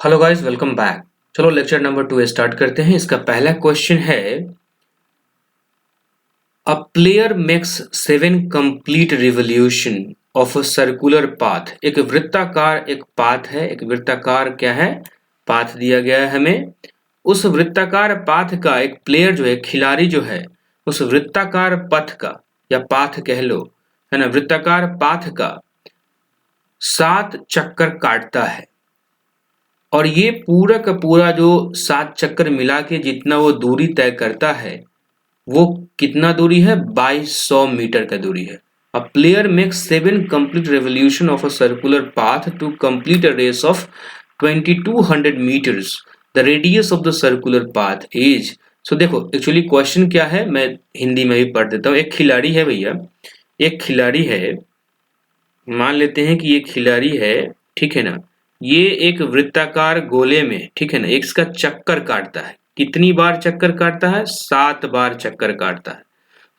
Hello guys, welcome back. चलो lecture number 2 start करते हैं। इसका पहला क्वेश्चन है, a player makes 7 complete revolution of a circular path. एक वृत्ताकार एक पाथ है, एक वृत्ताकार क्या है, पाथ दिया गया है हमें। उस वृत्ताकार पाथ का एक प्लेयर जो है, खिलाड़ी जो है, उस वृत्ताकार पथ का या पाथ कह लो, है ना, वृत्ताकार पाथ का 7 चक्कर काटता है। और ये पूरा का पूरा जो 7 चक्कर मिला के जितना वो दूरी तय करता है, वो कितना दूरी है, 2200 मीटर का दूरी है। A player makes 7 complete revolution of a circular path to complete a race of 2200 metres. The radius of the circular path is. So देखो, एक्चुअली क्वेश्चन क्या है, मैं हिंदी में भी पढ़ देता हूँ। एक खिलाड़ी है भैया, एक खिलाड़ी है, मान लेते हैं कि ये खिलाड़ी है, ठीक है ना। ये एक वृत्ताकार गोले में, ठीक है ना, एक इसका चक्कर काटता है। कितनी बार चक्कर काटता है, 7 बार चक्कर काटता है।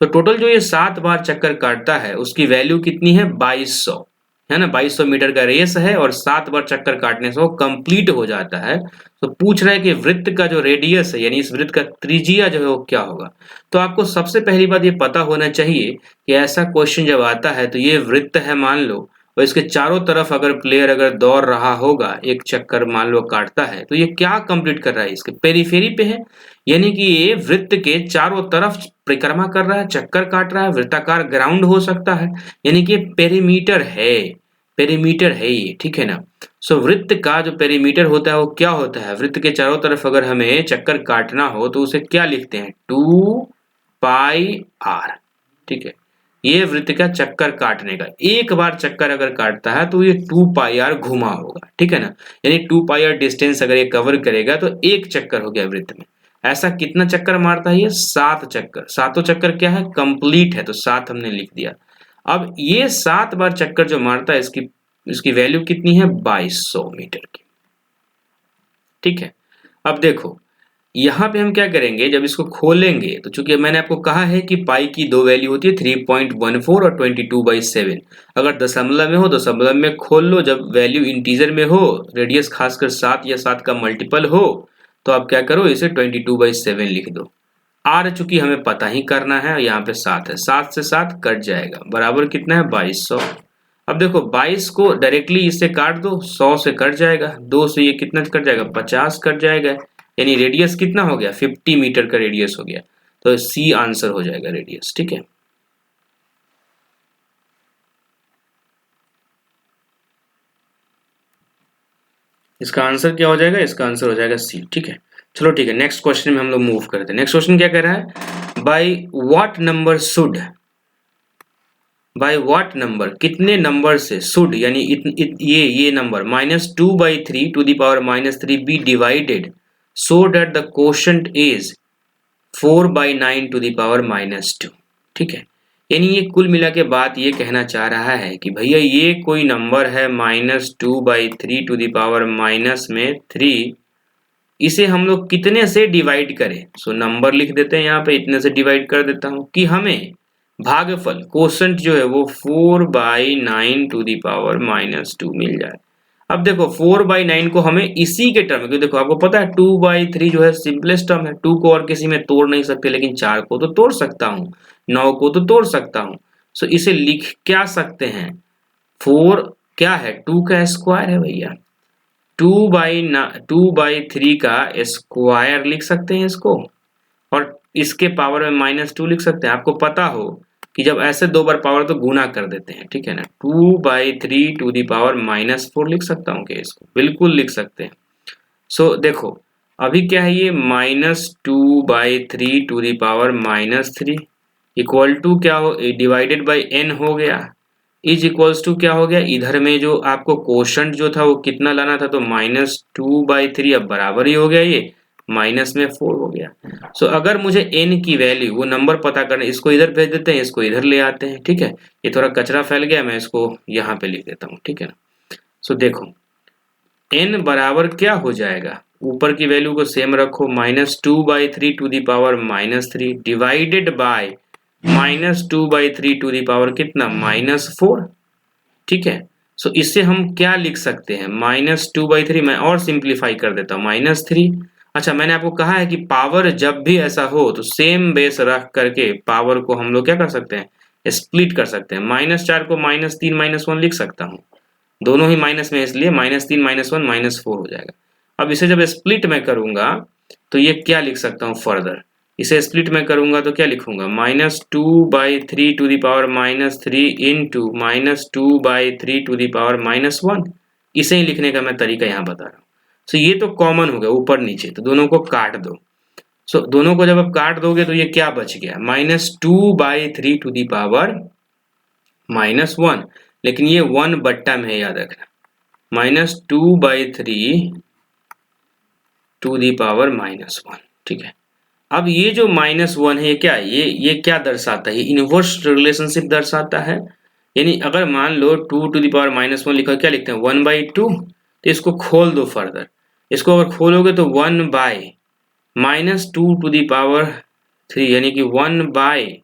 तो टोटल जो ये 7 बार चक्कर काटता है उसकी वैल्यू कितनी है, 2200, है ना। 2200 मीटर का रेस है और 7 बार चक्कर काटने से वो कंप्लीट हो जाता है। तो पूछ रहा है कि वृत्त का जो रेडियस है, यानी इस वृत्त का त्रिज्या जो है वो क्या होगा। तो आपको सबसे पहली बात ये पता होना चाहिए कि ऐसा क्वेश्चन जब आता है तो ये वृत्त है मान लो, और इसके चारों तरफ अगर प्लेयर अगर दौड़ रहा होगा, एक चक्कर मान लो काटता है, तो ये क्या कंप्लीट कर रहा है, इसके पेरिफेरी पे है, यानी कि ये वृत्त के चारों तरफ परिक्रमा कर रहा है, चक्कर काट रहा है। वृत्ताकार ग्राउंड हो सकता है, यानी कि पेरीमीटर है, पेरीमीटर है ये, ठीक है ना। सो वृत्त का जो पेरीमीटर होता है वो क्या होता है, वृत्त के चारों तरफ अगर हमें चक्कर काटना हो तो उसे क्या लिखते हैं, 2πr, ठीक है। ये वृत्त का चक्कर काटने का, एक बार चक्कर अगर काटता है तो ये 2πr घुमा होगा, ठीक है ना। यानी 2πr डिस्टेंस अगर ये कवर करेगा तो एक चक्कर हो गया वृत्त में। ऐसा कितना चक्कर मारता है ये, 7 चक्कर। सातों चक्कर क्या है, कंप्लीट है, तो 7 हमने लिख दिया। अब ये 7 बार चक्कर जो मारता है, इसकी इसकी वैल्यू कितनी है, 2200 मीटर की, ठीक है। अब देखो यहाँ पे हम क्या करेंगे, जब इसको खोलेंगे तो चूंकि मैंने आपको कहा है कि पाई की दो वैल्यू होती है, 3.14 और 22/7। अगर दशमलव में हो, दशमलव में खोल लो। जब वैल्यू इंटीजर में हो, रेडियस खासकर 7 या 7 का मल्टीपल हो, तो आप क्या करो, इसे 22/7 लिख दो। आर चूंकि हमें पता ही करना है, यहाँ पे 7 है, 7 से 7 कट जाएगा, बराबर कितना है, 2200। अब देखो 22 को डायरेक्टली इससे काट दो, 100 से कट जाएगा, 2 से ये कितना कट जाएगा, 50 कट जाएगा, यानी रेडियस कितना हो गया, 50 मीटर का रेडियस हो गया। तो सी आंसर हो जाएगा रेडियस, ठीक है। इसका आंसर क्या हो जाएगा, इसका आंसर हो जाएगा सी, ठीक है। चलो ठीक है, नेक्स्ट क्वेश्चन में हम लोग मूव करते हैं। नेक्स्ट क्वेश्चन क्या कह रहा है, by what number should, by what number, कितने नंबर से शुड, यानी ये number -2/3 to the power -3 be divided so that the quotient is 4/9 to the power -2, ठीक है। यानी ये कुल मिला के बात ये कहना चाह रहा है कि भैया ये कोई नंबर है -2/3 टू द पावर -3, इसे हम लोग कितने से डिवाइड करें। सो नंबर लिख देते हैं यहाँ पे, इतने से डिवाइड कर देता हूँ कि हमें भागफल क्वोशंट जो है वो 4/9 टू द पावर -2 मिल जाए। अब देखो 4/9 को हमें इसी के टर्म, क्योंकि देखो आपको पता है 2/3 जो है सिंपलेस्ट टर्म है, 2 को और किसी में तोड़ नहीं सकते, लेकिन 4 को तो तोड़ सकता हूँ, 9 को तो तोड़ सकता हूँ। सो इसे लिख क्या सकते हैं, 4 क्या है, 2 का स्क्वायर है भैया, 2/3 का स्क्वायर लिख सकते हैं इसको, और इसके पावर में -2 लिख सकते हैं। आपको पता हो कि जब ऐसे दो बार पावर तो गुना कर देते हैं, ठीक है ना। 2/3 टू द पावर -4 लिख सकता हूँ क्या, इसको बिल्कुल लिख सकते हैं। सो देखो अभी क्या है, ये -2/3 to the power -3 equal to क्या हो, डिवाइडेड बाई n हो गया, इज इक्वल्स टू क्या हो गया, इधर में जो आपको क्वोशंट जो था वो कितना लाना था, तो -2/3, अब बराबर ही हो गया, ये माइनस में 4 हो गया। सो अगर मुझे n की वैल्यू, वो नंबर पता करना, इसको इधर भेज देते हैं, इसको इधर ले आते हैं, ठीक है। ये थोड़ा कचरा फैल गया, मैं इसको यहाँ पे लिख देता हूँ, ठीक है ना। सो देखो n बराबर क्या हो जाएगा, ऊपर की वैल्यू को सेम रखो, -2/3 to the power -3 divided by -2/3 to the power कितना, -4, ठीक है। सो इससे हम क्या लिख सकते हैं, -2/3। मैं और सिंप्लीफाई कर देता हूँ, -3। अच्छा, मैंने आपको कहा है कि पावर जब भी ऐसा हो तो सेम बेस रख करके पावर को हम लोग क्या कर सकते हैं, स्प्लिट कर सकते हैं। -4 को -3 -1 लिख सकता हूँ, दोनों ही माइनस में, इसलिए -3 -1 -4 हो जाएगा। अब इसे जब स्प्लिट में करूंगा तो ये क्या लिख सकता हूँ फर्दर, इसे स्प्लिट में करूंगा तो क्या लिखूंगा, -2/3 टू द पावर -3 इंटू -2/3 टू द पावर -1। इसे ही लिखने का मैं तरीका यहाँ बता रहा हूँ। सो ये तो कॉमन हो गया ऊपर नीचे, तो दोनों को काट दो। सो दोनों को जब आप काट दोगे तो ये क्या बच गया, -2/3 टू द पावर -1। लेकिन ये 1 बट्टा में है, याद रखना, -2/3 टू दी पावर -1। ठीक है, अब ये जो -1 है, ये क्या है, ये क्या दर्शाता है, इनवर्स रिलेशनशिप दर्शाता है। यानी अगर मान लो 2 टू दी पावर -1 लिखा, क्या लिखते हैं, 1/2। तो इसको खोल दो फर्दर, इसको अगर खोलोगे तो 1/-2 टू दी पावर 3, यानी कि 1/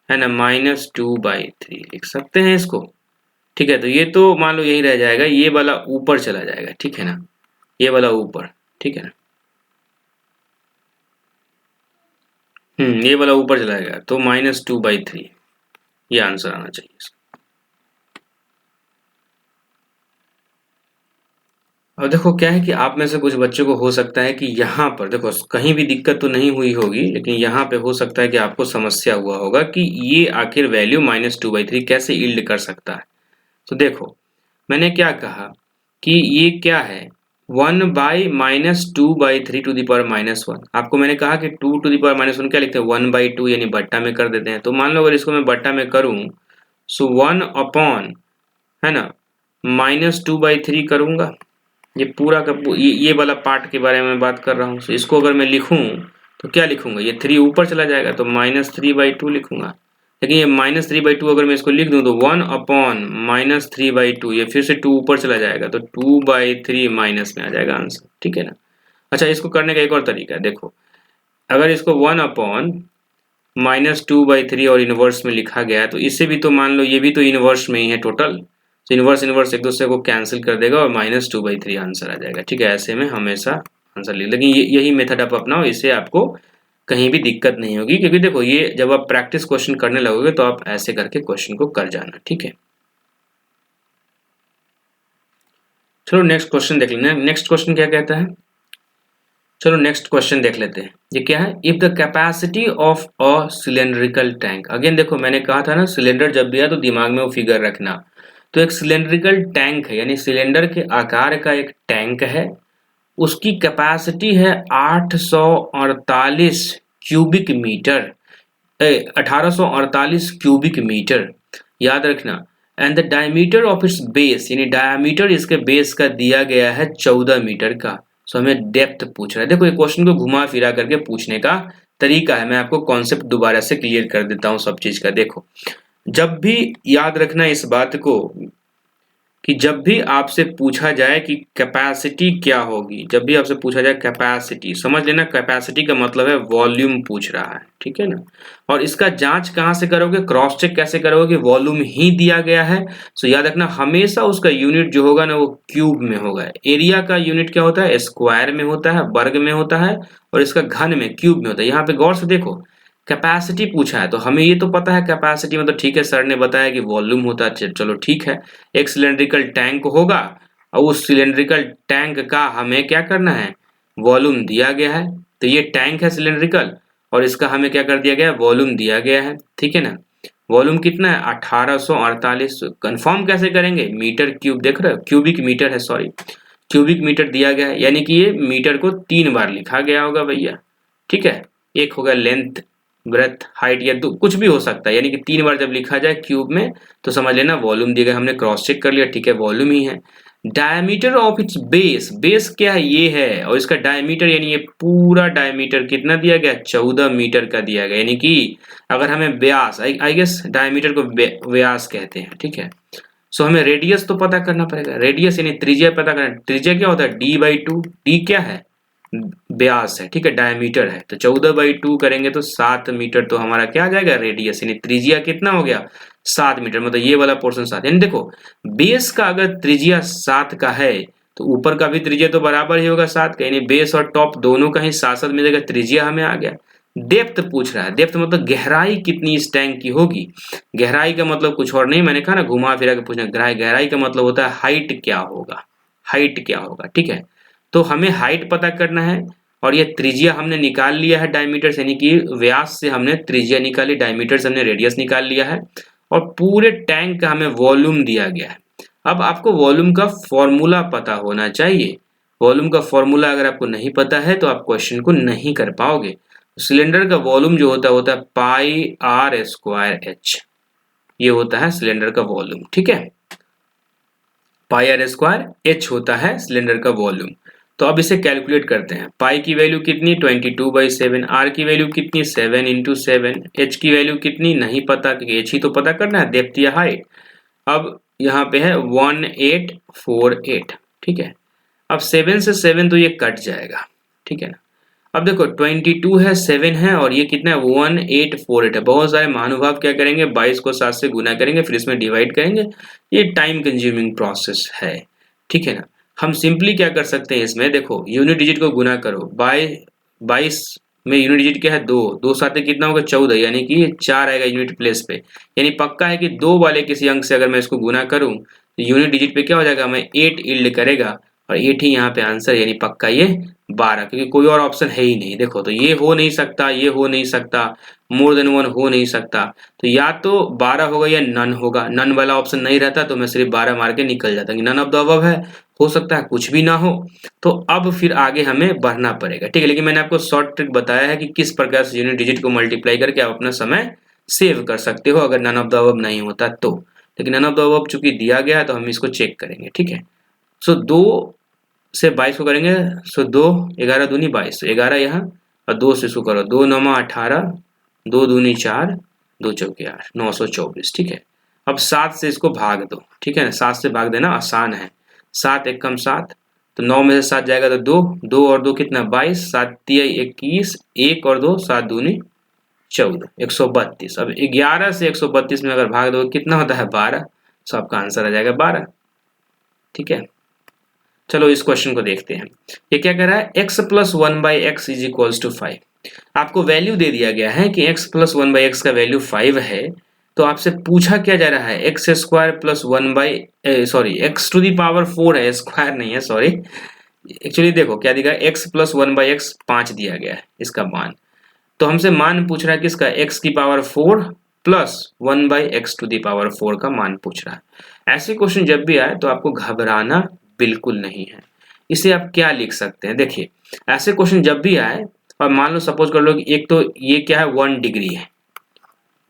है ना -2/3 लिख सकते हैं इसको। ठीक है, तो ये तो मान लो यही रह जाएगा, ये वाला ऊपर चला जाएगा। ठीक है ना, ये वाला ऊपर, ठीक है ना, ये वाला ऊपर चला जाएगा, तो -2/3 ये आंसर आना चाहिए इसका। अब देखो क्या है कि आप में से कुछ बच्चों को हो सकता है कि यहाँ पर देखो कहीं भी दिक्कत तो नहीं हुई होगी, लेकिन यहाँ पे हो सकता है कि आपको समस्या हुआ होगा कि ये आखिर वैल्यू -2/3 कैसे यील्ड कर सकता है। तो देखो मैंने क्या कहा कि ये क्या है, 1/-2/3 टू द पावर -1। आपको मैंने कहा कि 2 टू द पावर -1 क्या लिखते हैं, 1/2, यानी बट्टा में कर देते हैं। तो मान लो अगर इसको मैं बट्टा में करूं, सो 1 अपॉन, है ना, -2/3 करूंगा। ये पूरा का ये वाला पार्ट के बारे में बात कर रहा हूँ। तो इसको अगर मैं लिखूं तो क्या लिखूंगा, ये 3 ऊपर चला जाएगा तो -3/2 लिखूंगा। लेकिन ये -3/2 अगर मैं इसको लिख दूं तो 1 अपॉन -3/2, ये फिर से 2 ऊपर चला जाएगा तो 2/3 माइनस में आ जाएगा आंसर। ठीक है ना। अच्छा, इसको करने का एक और तरीका है, देखो अगर इसको 1 अपॉन -2/3 और इनवर्स में लिखा गया है तो इसे भी तो मान लो, ये भी तो इनवर्स में ही है टोटल। तो इनवर्स इनवर्स एक दूसरे को कैंसिल कर देगा और -2/3 आंसर आ जाएगा। ठीक है, ऐसे में हमेशा आंसर लिख, लेकिन यही मेथड आप अपनाओ, इससे आपको कहीं भी दिक्कत नहीं होगी। क्योंकि देखो ये जब आप प्रैक्टिस क्वेश्चन करने लगोगे तो आप ऐसे करके क्वेश्चन को कर जाना। ठीक है, चलो नेक्स्ट क्वेश्चन देख लेना। नेक्स्ट क्वेश्चन क्या कहता है, चलो नेक्स्ट क्वेश्चन देख लेते हैं। ये क्या है, if the capacity of a cylindrical tank. Again देखो मैंने कहा था ना, सिलेंडर जब भी आया तो दिमाग में वो फिगर रखना। तो एक सिलेंड्रिकल टैंक है, यानी सिलेंडर के आकार का एक टैंक है, उसकी कैपेसिटी है 848 क्यूबिक मीटर, 1848 क्यूबिक मीटर, याद रखना। And the diameter of its base, यानी डायमीटर इसके बेस का दिया गया है 14 मीटर का। सो हमें डेप्थ पूछ रहा है। देखो ये क्वेश्चन को घुमा फिरा करके पूछने का तरीका है। मैं आपको कॉन्सेप्ट दोबारा से क्लियर कर देता हूँ सब चीज का। देखो जब भी याद रखना इस बात को कि जब भी आपसे पूछा जाए कि कैपेसिटी क्या होगी, जब भी आपसे पूछा जाए कैपेसिटी, समझ लेना कैपेसिटी का मतलब है वॉल्यूम पूछ रहा है। ठीक है ना। और इसका जांच कहाँ से करोगे, क्रॉस चेक कैसे करोगे, वॉल्यूम ही दिया गया है। सो याद रखना हमेशा उसका यूनिट जो होगा ना वो क्यूब में होगा। एरिया का यूनिट क्या होता है, स्क्वायर में होता है, वर्ग में होता है, और इसका घन में क्यूब में होता है। यहाँ पे गौर से देखो कैपेसिटी पूछा है तो हमें ये तो पता है कैपेसिटी मतलब, ठीक है सर ने बताया कि वॉल्यूम होता है, चलो ठीक है। एक सिलेंड्रिकल टैंक होगा और उस सिलेंड्रिकल टैंक का हमें क्या करना है, वॉल्यूम दिया गया है। तो ये टैंक है सिलेंड्रिकल और इसका हमें क्या कर दिया गया है, वॉल्यूम दिया गया है। ठीक है ना। वॉल्यूम कितना है, 1848। कंफर्म कैसे करेंगे, मीटर क्यूब, देख रहे हो क्यूबिक मीटर है, सॉरी क्यूबिक मीटर दिया गया है, यानी कि ये मीटर को 3 बार लिखा गया होगा भैया। ठीक है, एक होगा लेंथ, ब्रेथ, हाइट, या कुछ भी हो सकता है, यानी कि 3 बार जब लिखा जाए क्यूब में तो समझ लेना वॉल्यूम दिया गया। हमने क्रॉस चेक कर लिया, ठीक है वॉल्यूम ही है। Diameter of its base, base क्या है, ये है, और इसका डायमीटर यानी ये पूरा डायमीटर कितना दिया गया, 14 मीटर का दिया गया। यानी कि अगर हमें व्यास, आई गेस डायमीटर को व्यास कहते हैं। ठीक है, सो हमें रेडियस तो पता करना पड़ेगा, रेडियस यानी त्रिज्या पता करना। त्रिज्या क्या होता है, d/2, डी क्या है, व्यास है। ठीक है, डायमीटर है, तो 14/2 करेंगे तो 7 मीटर, तो हमारा क्या आ जाएगा, रेडियस, यानी त्रिज्या कितना हो गया, 7 मीटर, मतलब ये वाला पोर्शन 7। यानी देखो बेस का अगर त्रिज्या 7 का है तो ऊपर का भी त्रिज्या तो बराबर ही होगा 7 का, यानी बेस और टॉप दोनों का ही 7-7 मिलेगा, त्रिज्या हमें आ गया। डेप्थ पूछ रहा है, डेप्थ मतलब गहराई कितनी इस टैंक की होगी। गहराई का मतलब कुछ और नहीं, मैंने कहा ना घुमा फिरा के पूछना, गहराई का मतलब होता है हाइट क्या होगा, हाइट क्या होगा, ठीक है। तो हमें हाइट पता करना है और ये त्रिज्या हमने निकाल लिया है डायमीटर से, यानी कि व्यास से हमने त्रिज्या निकाली, डायमीटर से हमने रेडियस निकाल लिया है और पूरे टैंक का हमें वॉल्यूम दिया गया है। अब आपको वॉल्यूम का फॉर्मूला पता होना चाहिए। वॉल्यूम का फॉर्मूला अगर आपको नहीं पता है तो आप क्वेश्चन को नहीं कर पाओगे। सिलेंडर का वॉल्यूम जो होता है पाई आर स्क्वायर एच, ये होता है सिलेंडर का वॉल्यूम, ठीक है। पाई आर स्क्वायर एच होता है सिलेंडर का वॉल्यूम। तो अब इसे कैलकुलेट करते हैं। पाई की वैल्यू कितनी 22/7, आर की वैल्यू कितनी 7 × 7, एच की वैल्यू कितनी नहीं पता क्योंकि एच ही तो पता करना है, डेप्थ या हाइट। अब यहाँ पे है 1848, ठीक है। अब 7 से 7 तो ये कट जाएगा, ठीक है ना। अब देखो 22 है, 7 है और ये कितना है 1848 है। बहुत सारे महानुभाव क्या करेंगे 22 को 7 से गुना करेंगे फिर इसमें डिवाइड करेंगे, ये टाइम कंज्यूमिंग प्रोसेस है, ठीक है ना। हम सिंपली क्या कर सकते हैं इसमें, देखो यूनिट डिजिट को गुना करो, 22 में यूनिट डिजिट क्या है 2, 2 साथ कितना होगा 14, यानी कि 4 आएगा यूनिट प्लेस पे। यानी पक्का है कि 2 वाले किसी अंक से अगर मैं इसको गुना करूं तो यूनिट डिजिट पे क्या हो जाएगा, हमें 8 यील्ड करेगा और 8 ही यहाँ पे आंसर, यानी पक्का ये 12, क्योंकि कोई और ऑप्शन है ही नहीं। देखो तो ये हो नहीं सकता, ये हो नहीं सकता, मोर देन 1 हो नहीं सकता, तो या तो 12 होगा या नन होगा। नन वाला ऑप्शन नहीं रहता तो मैं सिर्फ 12 मार के निकल जाता, नन ऑफ द अबव है, हो सकता है कुछ भी ना हो। तो अब फिर आगे हमें बढ़ना पड़ेगा, ठीक है। लेकिन मैंने आपको शॉर्ट ट्रिक बताया है कि किस प्रकार से यूनिट डिजिट को मल्टीप्लाई करके आप अपना समय सेव कर सकते हो अगर नन ऑफ द अबव नहीं होता तो। लेकिन नन ऑफ द अबव चूंकि दिया गया है तो हम इसको चेक करेंगे, ठीक है। सो 2 से 22 को करेंगे, सो 2 11 दूनी 22, 11 यहाँ और 2 से इसको करो, 2 9 18, 2 दूनी 4, 2 चौके 8, 924, ठीक है। अब 7 से इसको भाग दो, ठीक है ना, 7 से भाग देना आसान है। 7 एक कम 7, तो 9 में से 7 जाएगा तो 2, 2 और 2 कितना 22, 7 तिया 21, 1 और 2 7 दूनी 14, 132। अब 11 से 132 में अगर भाग दो कितना होता है 12, सो आपका आंसर आ जाएगा 12, ठीक है। चलो इस क्वेश्चन को देखते हैं। ये क्या कह रहा है, x + 1/x = 5। आपको वैल्यू दे दिया गया है कि x + 1/x का वैल्यू 5 है, तो आपसे पूछा क्या जा रहा है x² + 1/4 है, स्क्वायर नहीं है, सॉरी। एक्चुअली देखो क्या दिखा है, x + 1/x 5 दिया गया है इसका मान, तो हमसे मान पूछ रहा है किसका, x⁴ + 1/x⁴ का मान पूछ रहा है। ऐसे क्वेश्चन जब भी आए तो आपको घबराना बिल्कुल नहीं है। इसे आप क्या लिख सकते हैं, देखिए ऐसे क्वेश्चन जब भी आए और मान लो सपोज कर लो कि एक तो ये क्या है 1 डिग्री है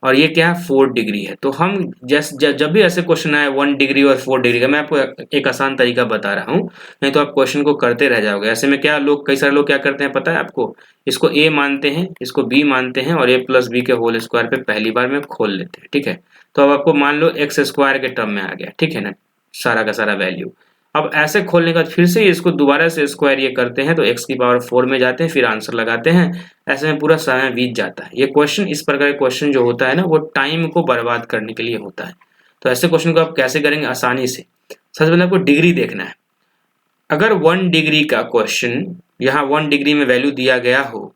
और ये क्या है 4 डिग्री है, तो हम जब भी ऐसे क्वेश्चन आए 1 डिग्री और 4 डिग्री का, मैं आपको एक आसान तरीका बता रहा हूँ, नहीं तो आप क्वेश्चन को करते रह जाओगे। ऐसे में क्या लोग, कई सारे लोग क्या करते हैं पता है आपको, इसको a मानते हैं, इसको b मानते हैं और a + b के होल स्क्वायर पे पहली बार में खोल लेते हैं, ठीक है। तो अब आपको मान लो x² के टर्म में आ गया, ठीक है ना, सारा का सारा वैल्यू। अब ऐसे खोलने के बाद फिर से इसको दोबारा से स्क्वायर ये करते हैं तो x⁴ में जाते हैं, फिर आंसर लगाते हैं, ऐसे में पूरा समय बीत जाता है। ये क्वेश्चन, इस प्रकार के क्वेश्चन जो होता है ना, वो टाइम को बर्बाद करने के लिए होता है। तो ऐसे क्वेश्चन को आप कैसे करेंगे आसानी से, सबसे पहले आपको डिग्री देखना है। अगर 1 डिग्री का क्वेश्चन, यहाँ 1 डिग्री में वैल्यू दिया गया हो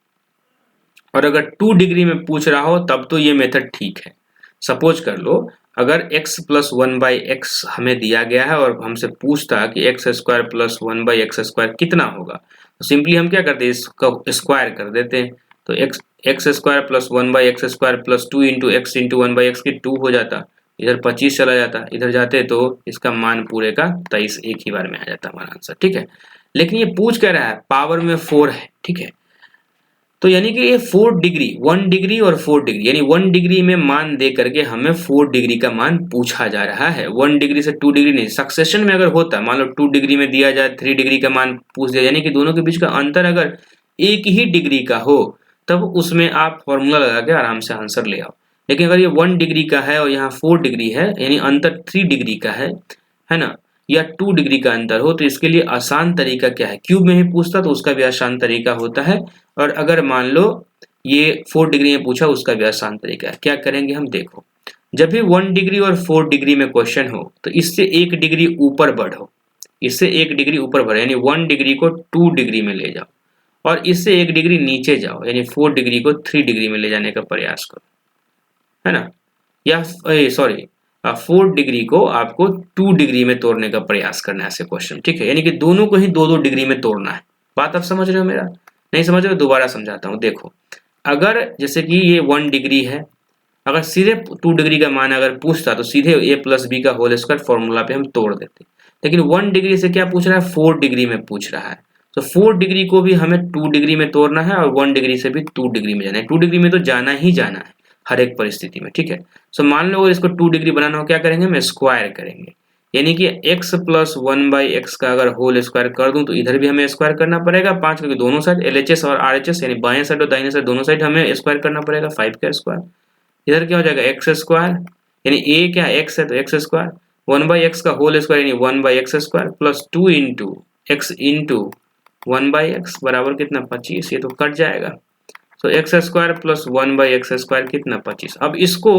और अगर 2 डिग्री में पूछ रहा हो तब तो ये मेथड ठीक है। सपोज कर लो अगर x + 1/x हमें दिया गया है और हमसे पूछता कि x² + 1/x² कितना होगा, तो सिंपली हम क्या करते हैं, इसका स्क्वायर कर देते हैं। तो x² + 1/x² + 2 × x × 1/x की 2 हो जाता, इधर 25 चला जाता, इधर जाते तो इसका मान पूरे का 23 एक ही बार में आ जाता हमारा आंसर, ठीक है। लेकिन ये पूछ क्या रहा है, पावर में 4 है, ठीक है। तो यानी कि ये 4 डिग्री, 1 डिग्री और 4 डिग्री, यानी 1 डिग्री में मान दे करके हमें 4 डिग्री का मान पूछा जा रहा है। 1 डिग्री से 2 डिग्री नहीं, सक्सेशन में अगर होता, मान लो 2 डिग्री में दिया जाए, 3 डिग्री का मान पूछ दिया, यानी कि दोनों के बीच का अंतर अगर 1 ही डिग्री का हो तब उसमें आप फॉर्मूला लगा के आराम से आंसर ले आओ। लेकिन अगर ये 1 डिग्री का है और यहाँ 4 डिग्री है, यानी अंतर 3 डिग्री का है ना, या 2 डिग्री का अंतर हो, तो इसके लिए आसान तरीका क्या है, क्यूब में ही पूछता तो उसका भी आसान तरीका होता है, और अगर मान लो ये 4 डिग्री में पूछा उसका भी आसान तरीका है। क्या करेंगे हम, देखो जब भी 1 डिग्री और 4 डिग्री में क्वेश्चन हो तो इससे 1 डिग्री ऊपर बढ़ो, इससे 1 डिग्री ऊपर बढ़ो, यानी 1 डिग्री को 2 डिग्री में ले जाओ, और इससे 1 डिग्री नीचे जाओ, यानी 4 डिग्री को 3 डिग्री में ले जाने का प्रयास करो, है ना। या सॉरी 4 डिग्री को आपको 2 डिग्री में तोड़ने का प्रयास करना है ऐसे क्वेश्चन, ठीक है। यानी कि दोनों को ही 2-2 डिग्री में तोड़ना है। बात आप समझ रहे हो मेरा? नहीं समझ रहे हो? दोबारा समझाता हूँ। देखो, अगर जैसे कि ये 1 डिग्री है, अगर सीधे 2 डिग्री का मान अगर पूछता तो सीधे a प्लस बी का होल स्क्वायर फॉर्मूला पे हम तोड़ देते, लेकिन 1 डिग्री से क्या पूछ रहा है? 4 डिग्री में पूछ रहा है। तो 4 डिग्री को भी हमें 2 डिग्री में तोड़ना है और 1 डिग्री से भी 2 डिग्री में जाना है। 2 डिग्री में तो जाना ही जाना है हर एक परिस्थिति में, ठीक है। सो मान लो अगर इसको 2 डिग्री बनाना हो, क्या करेंगे? हम स्क्वायर करेंगे, यानी कि x प्लस 1/x का अगर होल स्क्वायर कर दूं तो इधर भी हमें स्क्वायर करना पड़ेगा 5, क्योंकि दोनों साइड LHS और RHS यानी बाएं साइड और दाहिने साइड दोनों साइड हमें स्क्वायर करना पड़ेगा 5 का स्क्वायर। इधर क्या हो जाएगा? एक्स स्क्वायर, यानी a क्या x है तो x स्क्वायर, 1/x का होल स्क्वायर यानी 1/x square plus 2 into x into 1/x बराबर कितना? 25। ये तो कट जाएगा, तो x square plus 1/x square कितना? 25। अब इसको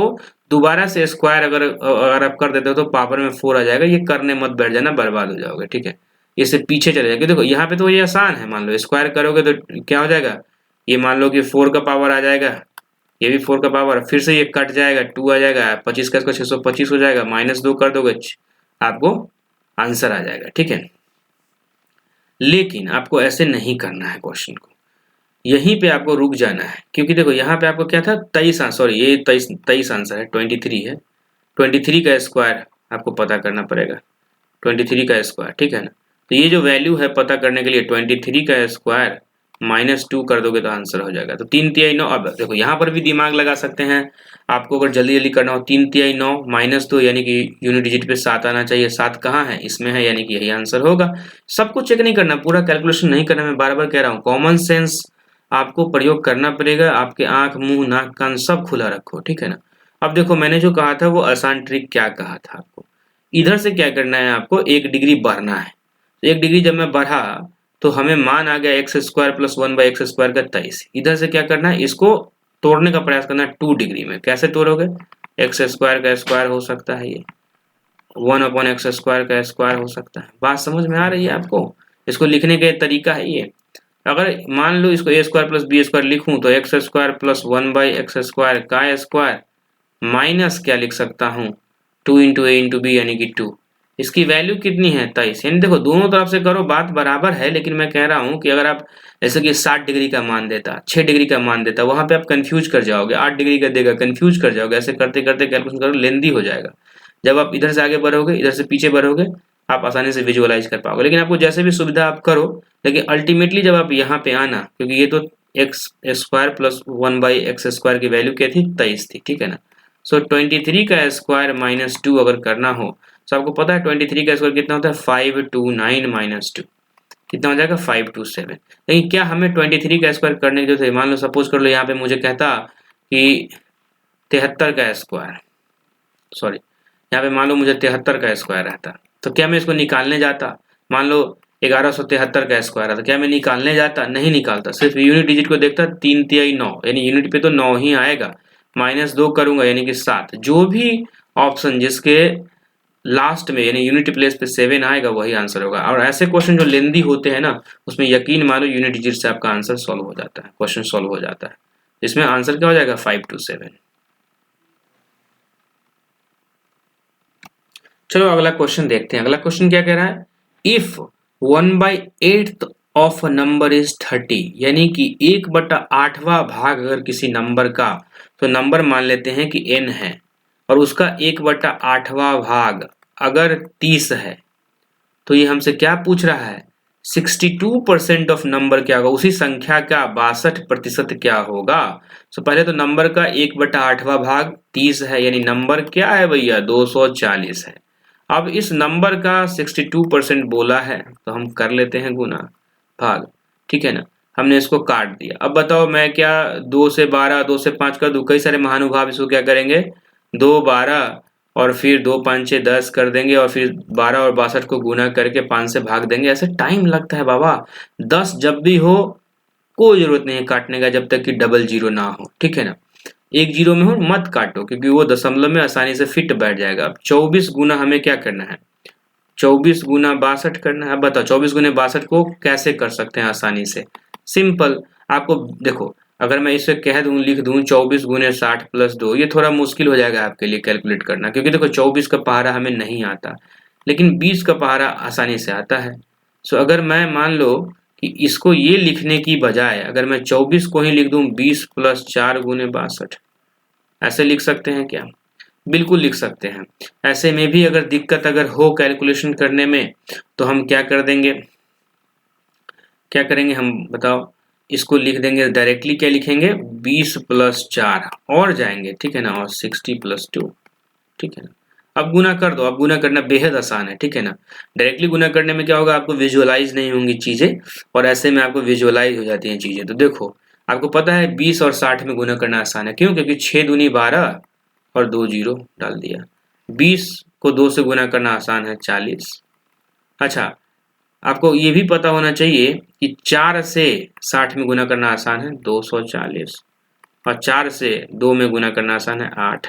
दोबारा से स्क्वायर अगर आप कर देते हो तो पावर में 4 आ जाएगा। ये करने मत बैठ जाना, बर्बाद हो जाओगे, ठीक है। इससे पीछे चले जाएगा। देखो यहाँ पे तो ये आसान है, मान लो स्क्वायर करोगे तो क्या हो जाएगा? ये मान लो कि 4 का पावर आ जाएगा, ये भी 4 का पावर, फिर से ये कट जाएगा, 2 आ जाएगा, 25 का इसका 625 हो जाएगा, -2 कर दोगे आपको आंसर आ जाएगा, ठीक है। लेकिन आपको ऐसे नहीं करना है क्वेश्चन को, यहीं पे आपको रुक जाना है, क्योंकि देखो यहाँ पे आपको क्या था? 23, सॉरी ये 23 आंसर है, 23 है। 23 का स्क्वायर आपको पता करना पड़ेगा, 23 का स्क्वायर, ठीक है ना। तो ये जो वैल्यू है पता करने के लिए 23 का स्क्वायर -2 कर दोगे तो आंसर हो जाएगा। तो 3 तिहाई 9, अब देखो यहाँ पर भी दिमाग लगा सकते हैं आपको, अगर जल्दी जल्दी करना हो। 3 तिहाई 9 -2 यानी कि यूनिट डिजिट पे 7 आना चाहिए, 7 कहाँ है? इसमें है, यानी कि यही आंसर होगा। सब कुछ चेक नहीं करना, पूरा कैलकुलेशन नहीं करना, मैं बार बार कह रहा हूँ, कॉमन सेंस आपको प्रयोग करना पड़ेगा। आपके आंख, मुंह, नाक, कान सब खुला रखो, ठीक है ना। अब देखो मैंने जो कहा था वो आसान ट्रिक क्या कहा था आपको, इधर से क्या करना है? आपको 1 डिग्री बढ़ना है। 1 डिग्री जब मैं बढ़ा तो हमें मान आ गया x square plus 1/x square का 23। इधर से क्या करना है? इसको तोड़ने का प्रयास करना है 2 डिग्री में। कैसे तोड़ोगे? एक्स स्क्वायर का स्क्वायर हो सकता है, ये 1/x स्क्वायर का स्क्वायर हो सकता है। बात समझ में आ रही है आपको? इसको लिखने का तरीका है ये। अगर मान लो इसको a square plus b square लिखूं तो x square plus 1/x square का स्क्वायर माइनस क्या लिख सकता हूँ? 2 इंटू ए इंटू बी यानी कि 2। इसकी वैल्यू कितनी है? 23। यानी देखो दोनों तरफ से करो, बात बराबर है, लेकिन मैं कह रहा हूँ कि अगर आप जैसे कि 60 डिग्री का मान देता, 6 डिग्री का मान देता, वहां पे आप कंफ्यूज कर जाओगे, 8 डिग्री का देगा, कंफ्यूज कर जाओगे। ऐसे करते करते कैलकुलेशन करो, लेंदी हो जाएगा। जब आप इधर से आगे बढ़ोगे, इधर से पीछे बढ़ोगे, आप आसानी से विजुअलाइज कर पाओगे। लेकिन आपको जैसे भी सुविधा आप करो, लेकिन अल्टीमेटली जब आप यहाँ पे आना, क्योंकि ये तो x square plus 1/x square की वैल्यू क्या थी? 23 थी, ठीक है ना। सो 23 का स्क्वायर -2 अगर करना हो तो आपको पता है 23 का स्क्वायर कितना होता है? 529 -2 कितना हो जाएगा? 527। लेकिन क्या हमें 23 का स्क्वायर करने की जरूरत है? मान लो सपोज कर लो यहाँ पे मुझे कहता कि 73 का स्क्वायर, सॉरी यहाँ पे मान लो मुझे 73 का स्क्वायर रहता, तो क्या मैं इसको निकालने जाता? मान लो 1173 का स्क्वायर आता, क्या मैं निकालने जाता? नहीं निकालता, सिर्फ यूनिट डिजिट को देखता। 3 तिहाई 9 यानी यूनिट पे तो 9 ही आएगा, -2 करूंगा यानी कि 7। जो भी ऑप्शन जिसके लास्ट में यानी यूनिट प्लेस पे 7 आएगा वही आंसर होगा। और ऐसे क्वेश्चन जो लेंदी होते हैं ना, उसमें यकीन मानो यूनिट डिजिट से आपका आंसर सॉल्व हो जाता है, क्वेश्चन सॉल्व हो जाता है। इसमें आंसर क्या हो जाएगा? 527। चलो अगला क्वेश्चन देखते हैं। अगला क्वेश्चन क्या कह रहा है? इफ 1/8 ऑफ नंबर इज 30, यानी कि 1/8वां भाग अगर किसी नंबर का, तो नंबर मान लेते हैं कि n है, और उसका 1/8वां भाग अगर 30 है, तो ये हमसे क्या पूछ रहा है? 62% ऑफ नंबर क्या होगा? उसी संख्या का 62% क्या होगा? तो पहले तो नंबर का 1/8वां भाग 30 है, यानी नंबर क्या है भैया? 240 है। अब इस नंबर का 62% बोला है, तो हम कर लेते हैं गुना भाग, ठीक है ना। हमने इसको काट दिया। अब बताओ मैं क्या 2 से 12, 2 से 5 कर दूं? कई सारे महानुभाव इसको क्या करेंगे? 2 12 और फिर 2 5 6 10 कर देंगे, और फिर 12 और 62 को गुना करके 5 से भाग देंगे। ऐसे टाइम लगता है बाबा। 10 जब भी हो कोई जरूरत नहीं है काटने का, जब तक कि डबल जीरो ना हो, ठीक है ना। एक जीरो में हो मत काटो, क्योंकि वो दशमलव में आसानी से फिट बैठ जाएगा। अब 24 गुना हमें क्या करना है, 24 गुना 62 करना है। अब बताओ 24 गुना 62 को कैसे कर सकते हैं आसानी से, सिंपल। आपको देखो, अगर मैं इसे कह दूं, लिख दूं 24 गुने 60 प्लस 2, ये थोड़ा मुश्किल हो जाएगा आपके लिए कैलकुलेट करना, क्योंकि देखो 24 का पहाड़ा हमें नहीं आता, लेकिन 20 का पहाड़ा आसानी से आता है। सो अगर मैं मान लो कि इसको ये लिखने की बजाय अगर मैं 24 को ही लिख दूं 20 प्लस 4 गुने 62, ऐसे लिख सकते हैं क्या? बिल्कुल लिख सकते हैं। ऐसे में भी अगर दिक्कत अगर हो कैलकुलेशन करने में, तो हम क्या कर देंगे, क्या करेंगे हम बताओ, इसको लिख देंगे डायरेक्टली, क्या लिखेंगे 20 प्लस 4 और जाएंगे, ठीक है ना, और 60 प्लस 2, ठीक है ना। अब गुना कर दो, अब गुना करना बेहद आसान है, ठीक है ना। डायरेक्टली गुना करने में क्या होगा, आपको विजुअलाइज नहीं होंगी चीजें, और ऐसे में आपको विजुअलाइज हो जाती हैं चीजें। तो देखो आपको पता है 20 और 60 में गुना करना आसान है, क्यों? क्योंकि 6 दूनी 12 और 2 जीरो डाल दिया। 20 को 2 से गुना करना आसान है, 40। अच्छा, आपको ये भी पता होना चाहिए कि 4 से 60 में गुना करना आसान है, 240, और 4 से 2 में गुना करना आसान है, 8।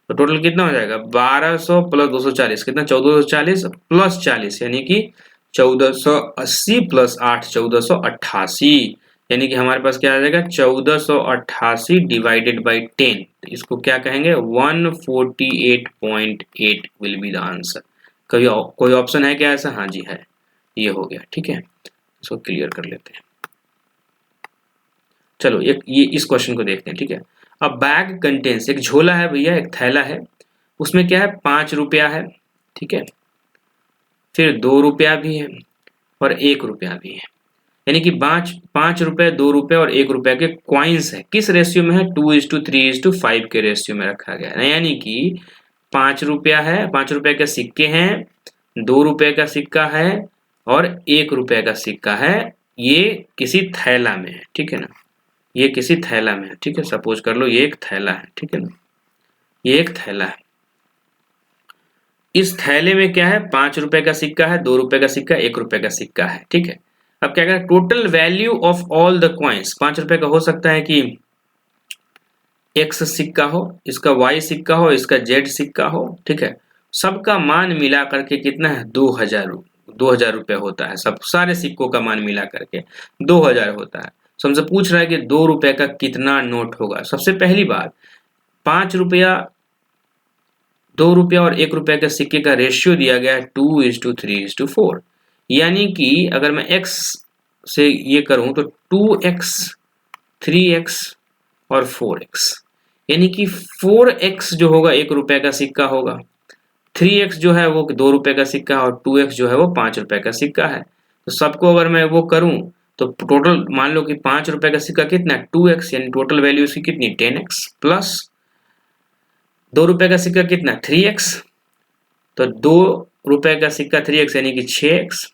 तो टोटल कितना हो जाएगा, 1200 प्लस 240 कितना, 1440 प्लस 40, यानी कि 1480 प्लस 8 1488, यानी कि हमारे पास क्या आ जाएगा 1488 डिवाइडेड बाई 10। इसको क्या कहेंगे, 148.8 विल बी द आंसर। कोई ऑप्शन है क्या ऐसा? हाँ जी है, ये हो गया, ठीक है। इसको क्लियर कर लेते हैं। चलो ये इस क्वेश्चन को देखते हैं, ठीक है। अब बैग कंटेन्स, एक झोला है भैया, एक थैला है, उसमें क्या है 5 रुपया है, ठीक है, फिर 2 रुपया भी है और 1 रुपया भी है, यानी कि 5 रुपए 2 रुपए और 1 रुपया के क्वाइंस है। किस रेशियो में है, 2:3:5 के रेशियो में रखा गया है। यानी कि 5 रुपया है, 5 रुपए के सिक्के हैं, 2 रुपए का सिक्का है और 1 रुपए का सिक्का है। ये किसी थैला में है, ठीक है ना, ये किसी थैला में है, ठीक है। सपोज कर लो ये एक थैला है, ठीक है ना, ये एक थैला है। इस थैले में क्या है, 5 रुपए का सिक्का है, 2 रुपए का सिक्का, 1 रुपए का सिक्का है, ठीक है। अब क्या करें, total value of all the coins, 5 रुपए का हो सकता है कि X सिक्का हो, इसका Y सिक्का हो, इसका Z सिक्का हो, ठीक है। सबका मान मिला करके कितना है, 2000 रुपए होता है। सब सारे सिक्कों का मान मिला करके 2000 होता है। तो हमसे पूछ रहा है कि 2 रुपए का कितना नोट होगा। सबसे पहली बात, 5 रुपया, 2 रुपया और 1 रुपया के सिक्के का रेशियो दिया गया है 2:3:4, यानी कि अगर मैं x से ये करूं तो 2x, 3x और 4x, यानी कि 4x जो होगा 1 रुपए का सिक्का होगा, 3x जो है वो 2 रुपए का सिक्का और 2x जो है वो 5 रुपए का सिक्का है। तो सबको अगर मैं वो करूं तो टोटल मान लो कि 5 रुपए का सिक्का कितना है 2x, यानी टोटल वैल्यू उसकी कितनी 10x, प्लस 2 रुपए का सिक्का कितना 3x, तो 2 रुपए का सिक्का 3x यानी कि 6x,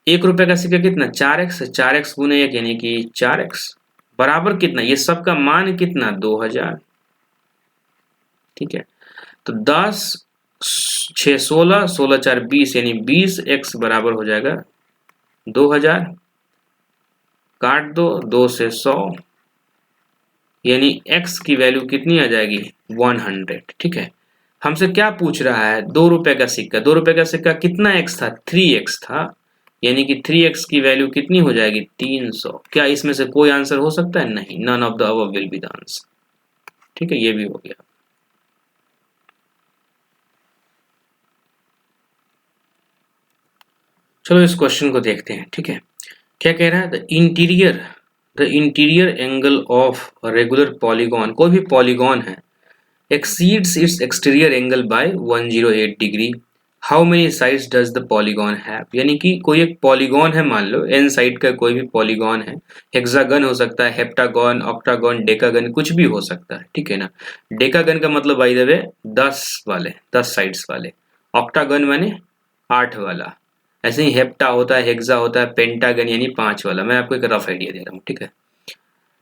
1 रुपए का सिक्का कितना 4x, 4x गुने 1 यानी कि 4x, बराबर कितना, ये सबका मान कितना 2000, ठीक है। तो 10 6 16 16 4 20 यानी 20x बराबर हो जाएगा 2000, काट दो 2 से 100, यानी x की वैल्यू कितनी आ जाएगी 100, ठीक है। हमसे क्या पूछ रहा है, 2 रुपए का सिक्का, 2 रुपए का सिक्का कितना x था 3x था, यानी कि 3x की वैल्यू कितनी हो जाएगी 300। क्या इसमें से कोई आंसर हो सकता है? नहीं, none of the above will be the answer, ठीक है। ये भी हो गया। चलो इस क्वेश्चन को देखते हैं, ठीक है। क्या कह रहा है, the interior angle of regular polygon, कोई भी पॉलीगॉन है, exceeds its exterior angle by 108 degree, how many sides does the polygon have, यानी कि कोई एक पॉलीगॉन है, मान लो n साइड का कोई भी पॉलीगॉन है, हेक्सागन हो सकता है, हेप्टागन, ऑक्टागन, डेकागन, कुछ भी हो सकता है, ठीक है ना। डेकागन का मतलब बाय द वे 10 वाले, 10 साइड्स वाले, ऑक्टागन माने 8 वाला, ऐसे ही हेप्टा होता है, हेक्सा होता है, पेंटागन यानी 5 वाला। मैं आपको एक रफ आइडिया दे रहा हूँ, ठीक है।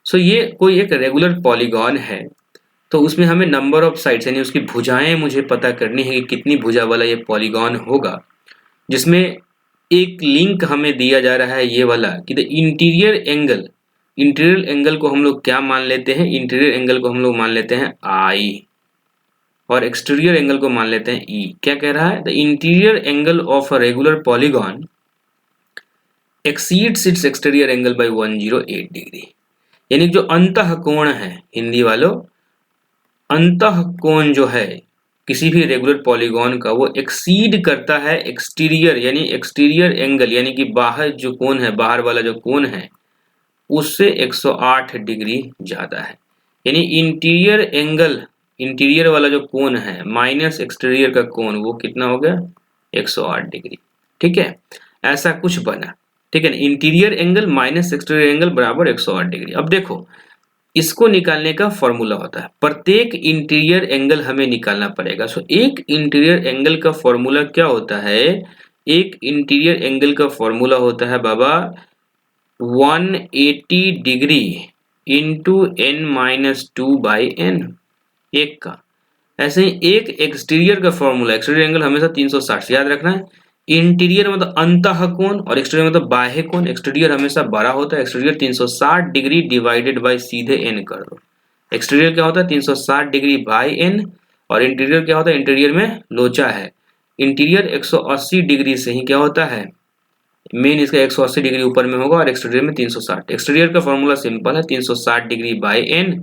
सो ये कोई एक रेगुलर पॉलीगॉन है, तो उसमें हमें नंबर ऑफ साइड्स यानी उसकी भुजाएं मुझे पता करनी है कि कितनी भुजा वाला ये पॉलीगॉन होगा, जिसमें एक लिंक हमें दिया जा रहा है ये वाला कि the interior angle interior angle को हम लोग क्या मान लेते हैं, इंटीरियर एंगल को हम लोग मान लेते हैं I और एक्सटीरियर एंगल को मान लेते हैं E। क्या कह रहा है, the interior angle of a regular polygon exceeds its exterior angle by 108 degree. यानी जो अंतः कोण है, हिंदी वालों, अंतः कोण जो है किसी भी रेगुलर पॉलीगॉन का वो एक्सीड करता है एक्सटीरियर यानी एक्सटीरियर एंगल यानी कि बाहर जो कोण है, बाहर वाला जो कोण है उससे 108 डिग्री ज्यादा है। यानी इंटीरियर एंगल, इंटीरियर वाला जो कोण है माइनस एक्सटीरियर का कोण वो कितना हो गया 108 डिग्री। ठीक है, ऐसा कुछ बना। ठीक है ना, interior angle minus exterior angle बराबर 108 डिग्री। अब देखो इसको निकालने का फॉर्मूला होता है, प्रत्येक इंटीरियर एंगल हमें निकालना पड़ेगा। सो एक इंटीरियर एंगल का फॉर्मूला क्या होता है, एक इंटीरियर एंगल का फॉर्मूला होता है बाबा 180 डिग्री इंटू n-2/n, एक का। ऐसे ही एक एक्सटीरियर का फॉर्मूला, एक्सटीरियर एंगल हमेशा 360 याद रखना है। इंटीरियर मतलब अंतः कोण और एक्सटीरियर मतलब बाह्य कोण। एक्सटीरियर हमेशा बड़ा होता है, एक्सटीरियर 360 डिग्री डिवाइडेड बाय सीधे n कर दो। एक्सटीरियर क्या होता है 360 डिग्री बाय n और इंटीरियर क्या होता है, इंटीरियर में लोचा है। इंटीरियर 180 डिग्री से ही क्या होता है, मेन इसका 180 डिग्री ऊपर में होगा और एक्सटीरियर में 360। एक्सटीरियर का फॉर्मूला सिंपल है 360 डिग्री बाय n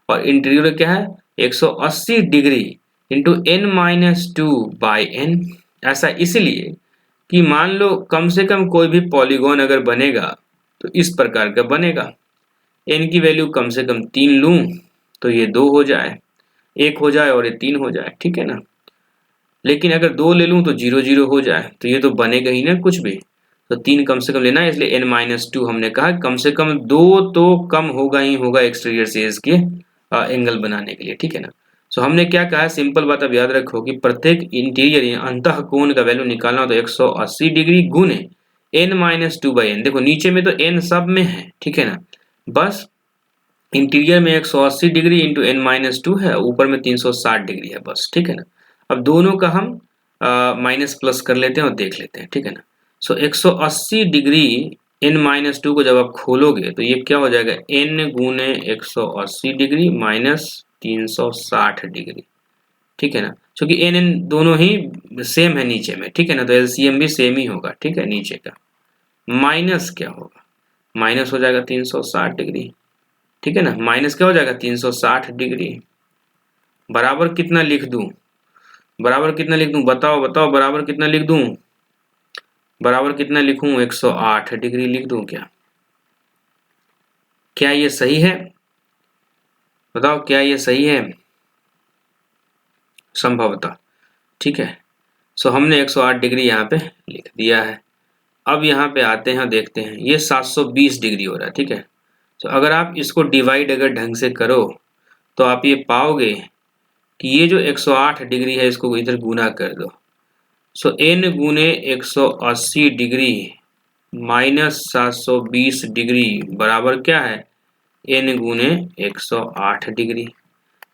और इंटीरियर क्या है 180 डिग्री इंटू n-2/n। ऐसा इसलिए कि मान लो कम से कम कोई भी पॉलीगॉन अगर बनेगा तो इस प्रकार का बनेगा, n की वैल्यू कम से कम 3 लूं तो ये 2 हो जाए, 1 हो जाए और ये 3 हो जाए। ठीक है ना, लेकिन अगर 2 ले लूं तो 0 0 हो जाए तो ये तो बनेगा ही ना कुछ भी, तो 3 कम से कम लेना है। इसलिए n-2 हमने कहा कम से कम 2 तो कम होगा ही होगा एक्सटीरियर से इसके एंगल बनाने के लिए। ठीक है ना, सो हमने क्या कहा है, सिंपल बात अब याद रखो कि प्रत्येक इंटीरियर अंतः कोण का वैल्यू निकालना हो तो 180 डिग्री गुने n-2/n। देखो नीचे में तो n सब में है, ठीक है ना, बस इंटीरियर में 180 डिग्री इंटू n-2 है, ऊपर में 360 डिग्री है बस। ठीक है ना, अब दोनों का हम माइनस प्लस कर लेते हैं और देख लेते हैं। ठीक है ना, सो 180 डिग्री n-2 को जब आप खोलोगे तो ये क्या हो जाएगा, n गुने 180 डिग्री माइनस 360 डिग्री। ठीक है ना, क्योंकि n n दोनों ही सेम है नीचे में। ठीक है ना, तो एलसीएम भी सेम ही होगा। ठीक है, नीचे का माइनस क्या होगा, माइनस हो जाएगा 360 डिग्री। ठीक है ना, माइनस क्या हो जाएगा 360 डिग्री बराबर कितना लिख दूं, बराबर कितना लिख दूं, बताओ बताओ, बराबर कितना लिख दूं, बराबर कितना लिखूं, 108 डिग्री लिख दूं क्या, क्या ये सही है, बताओ क्या ये सही है, संभवतः। ठीक है, सो हमने 108 डिग्री यहाँ पे लिख दिया है। अब यहाँ पे आते हैं, देखते हैं, ये 720 डिग्री हो रहा है। ठीक है, तो अगर आप इसको डिवाइड अगर ढंग से करो तो आप ये पाओगे कि ये जो 108 डिग्री है इसको इधर गुना कर दो। सो n गुने 180 डिग्री माइनस 720 डिग्री बराबर क्या है, n गुने 108 डिग्री।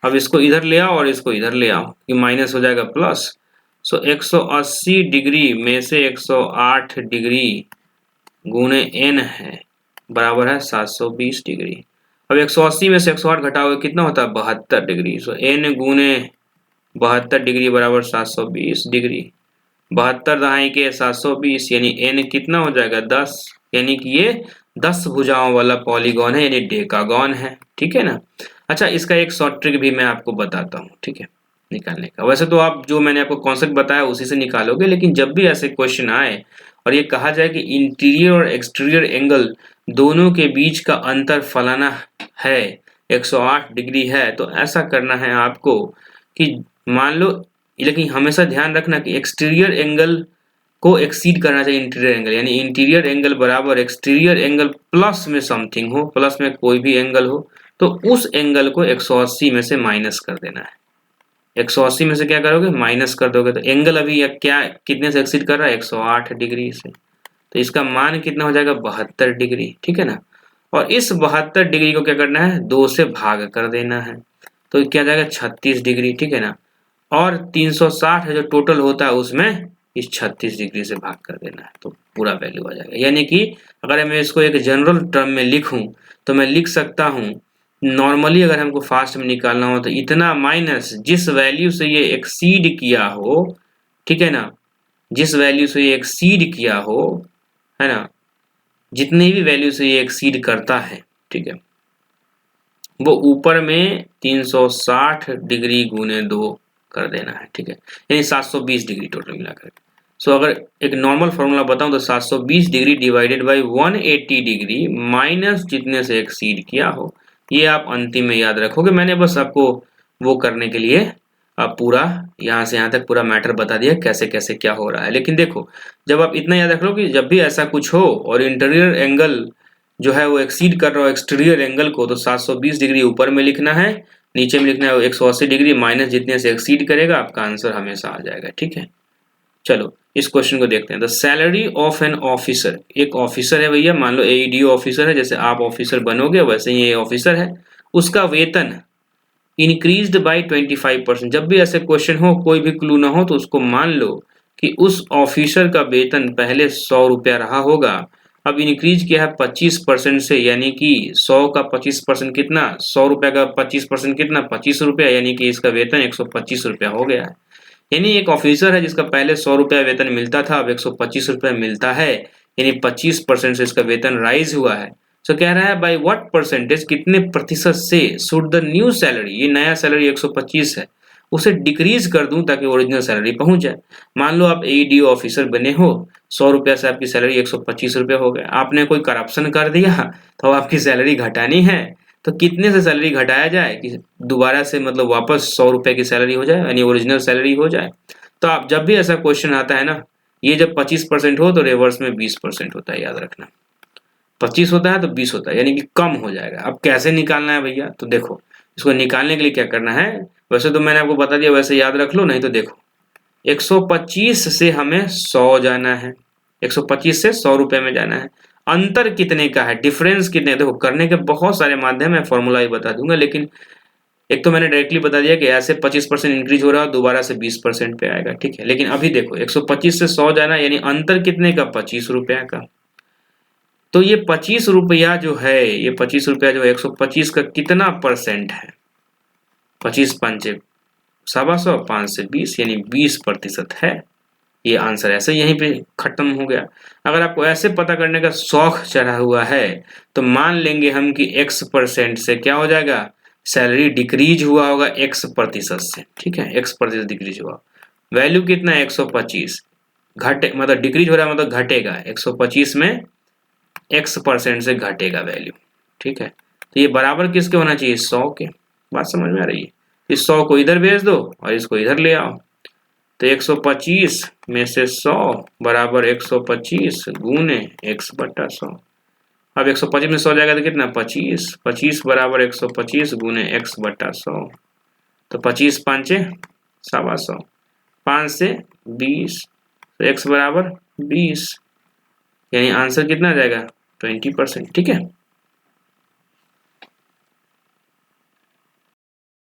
अब इसको इधर ले आओ और इसको इधर ले आओ कि माइनस हो जाएगा प्लस। सो 180 डिग्री में से 108 डिग्री गुने n है बराबर है 720 डिग्री। अब 180 में से 108 घटाओगे कितना होता है 72 डिग्री। सो n गुने 72 डिग्री बराबर 720 डिग्री। 72 दहाई के 720 यानी n कितना हो जाएगा 10, यानी कि ये 10 भुजाओं वाला पॉलीगॉन है यानी डेकागॉन है। ठीक है ना, अच्छा इसका एक शॉर्ट ट्रिक भी मैं आपको बताता हूँ। ठीक है, निकालने का, वैसे तो आप जो मैंने आपको कॉन्सेप्ट बताया उसी से निकालोगे, लेकिन जब भी ऐसे क्वेश्चन आए और ये कहा जाए कि इंटीरियर और एक्सटीरियर एंगल दोनों के बीच का अंतर फलाना है 108 डिग्री है, तो ऐसा करना है आपको कि मान लो, लेकिन हमेशा ध्यान रखना कि एक्सटीरियर एंगल को एक्सीड करना चाहिए इंटीरियर एंगल, यानी इंटीरियर एंगल बराबर एक्सटीरियर एंगल प्लस में समथिंग हो, प्लस में कोई भी एंगल हो तो उस एंगल को 180 में से माइनस कर देना है। 180 में से क्या करोगे, माइनस कर दोगे, तो एंगल अभी या क्या कितने से एक्सीड कर रहा है 108 डिग्री से, तो इसका मान कितना हो जाएगा 72 डिग्री। ठीक है ना, और इस 72 डिग्री को क्या करना है 2 से भाग कर देना है, तो क्या जाएगा 36 डिग्री। ठीक है ना, और 360 जो टोटल होता है उसमें इस 36 डिग्री से भाग कर देना है तो पूरा वैल्यू आ जाएगा। यानी कि अगर मैं इसको एक जनरल टर्म में लिखूं तो मैं लिख सकता हूं, नॉर्मली अगर हमको फास्ट में निकालना हो तो इतना माइनस जिस वैल्यू से ये एक्सीड किया हो, ठीक है ना, जिस वैल्यू से ये एक्सीड किया हो, है ना, जितनी भी वैल्यू से ये एक्सीड करता है, ठीक है, वो ऊपर में 360 डिग्री गुने 2 कर देना है, ठीक है, यानी 720 डिग्री टोटल मिलाकर। सो अगर एक नॉर्मल फॉर्मूला बताऊं तो 720 degree divided by 180 degree minus जितने से एक्सीड किया हो, ये आप अंतिम में याद रखोगे। मैंने बस आपको वो करने के लिए अब पूरा यहाँ से यहाँ तक पूरा मैटर बता दिया कैसे कैसे क्या हो रहा है। लेकिन देखो, जब आप इतना याद रख लो कि जब भी ऐसा कुछ हो और इंटीरियर एंगल जो है वो एक्सीड कर रहा हो एक्सटीरियर एंगल को, तो 720 डिग्री ऊपर में लिखना है, नीचे में लिखना है 180 डिग्री माइनस जितने से एक्सीड करेगा, आपका आंसर हमेशा आ जाएगा, ठीक है। चलो इस क्वेश्चन को देखते हैं। The salary of an officer, एक ऑफिसर है भैया, मान लो एईडीओ ऑफिसर है, जैसे आप ऑफिसर बनोगे वैसे ही ये ऑफिसर है, उसका वेतन इंक्रीज्ड बाय 25%। जब भी ऐसे क्वेश्चन हो, कोई भी क्लू ना हो, तो उसको मान लो कि उस ऑफिसर का वेतन पहले 100 रुपया रहा होगा, अब इंक्रीज किया है 25% से, यानी कि 100 का 25% कितना, 100 रुपया का 25% कितना, 25 रुपया, यानी कि इसका वेतन 125 रुपया हो गया है। यानी एक ऑफिसर है जिसका पहले 100 रुपया वेतन मिलता था, अब 125 रुपया मिलता है, यानी 25% से इसका वेतन राइज हुआ है। सो कह रहा है बाय व्हाट परसेंटेज, कितने प्रतिशत से शुड द न्यू सैलरी, ये नया सैलरी 125 है, उसे डिक्रीज कर दूं ताकि ओरिजिनल सैलरी पहुंच जाए। मान लो आप एईडीओ ऑफिसर बने हो, 100 रुपया से आपकी सैलरी 125 रुपया हो गया, आपने कोई करप्शन कर दिया तो आपकी सैलरी घटानी है, तो कितने से सैलरी घटाया जाए कि दोबारा से मतलब वापस 100 रुपए की सैलरी हो जाए, यानी ओरिजिनल सैलरी हो जाए। तो आप जब भी ऐसा क्वेश्चन आता है ना, ये जब 25% हो तो रिवर्स में 20% होता है, याद रखना। 25 होता है तो 20 होता है, यानी कि कम हो जाएगा। अब कैसे निकालना है भैया, तो देखो इसको निकालने के लिए क्या करना है, वैसे तो मैंने आपको बता दिया, वैसे याद रख लो, नहीं तो देखो 125 से हमें 100 जाना है, 125 से 100 रुपए में जाना है, अंतर कितने का है, डिफरेंस कितने, देखो करने के बहुत सारे माध्यम है, फॉर्मूला ही बता दूंगा, लेकिन एक तो मैंने डायरेक्टली बता दिया कि ऐसे 25% इंक्रीज हो रहा है, दोबारा से 20% पे आएगा, ठीक है। लेकिन अभी देखो 125 से 100 जाना, यानी अंतर कितने का, 25 रुपया का। तो ये 25 रुपया जो है, ये 25 रुपया जो 125 का कितना परसेंट है, 25 पंचे 125, 5 से 20, यानी 20% है। ये आंसर ऐसे यहीं पे खत्म हो गया। अगर आपको ऐसे पता करने का शौक चढ़ा हुआ है तो मान लेंगे हम कि x% से क्या हो जाएगा, सैलरी डिक्रीज हुआ होगा x% से, ठीक है, x% डिक्रीज हुआ, वैल्यू कितना है 125, घटे मतलब डिक्रीज हो रहा है मतलब घटेगा, 125 में x% से घटेगा वैल्यू, ठीक है। तो ये बराबर किसके होना चाहिए, 100 के। बात समझ में आ रही है। इस 100 को इधर भेज दो और इसको इधर ले आओ, तो 125 में से 100 बराबर 125 गुने x/100। अब 125 में 100 जाएगा तो कितना, 25, 25 बराबर 125 गुने x/100, तो 25 पंचे 125, 5 से 20, तो x बराबर 20, यानी आंसर कितना आ जाएगा, 20%, ठीक है।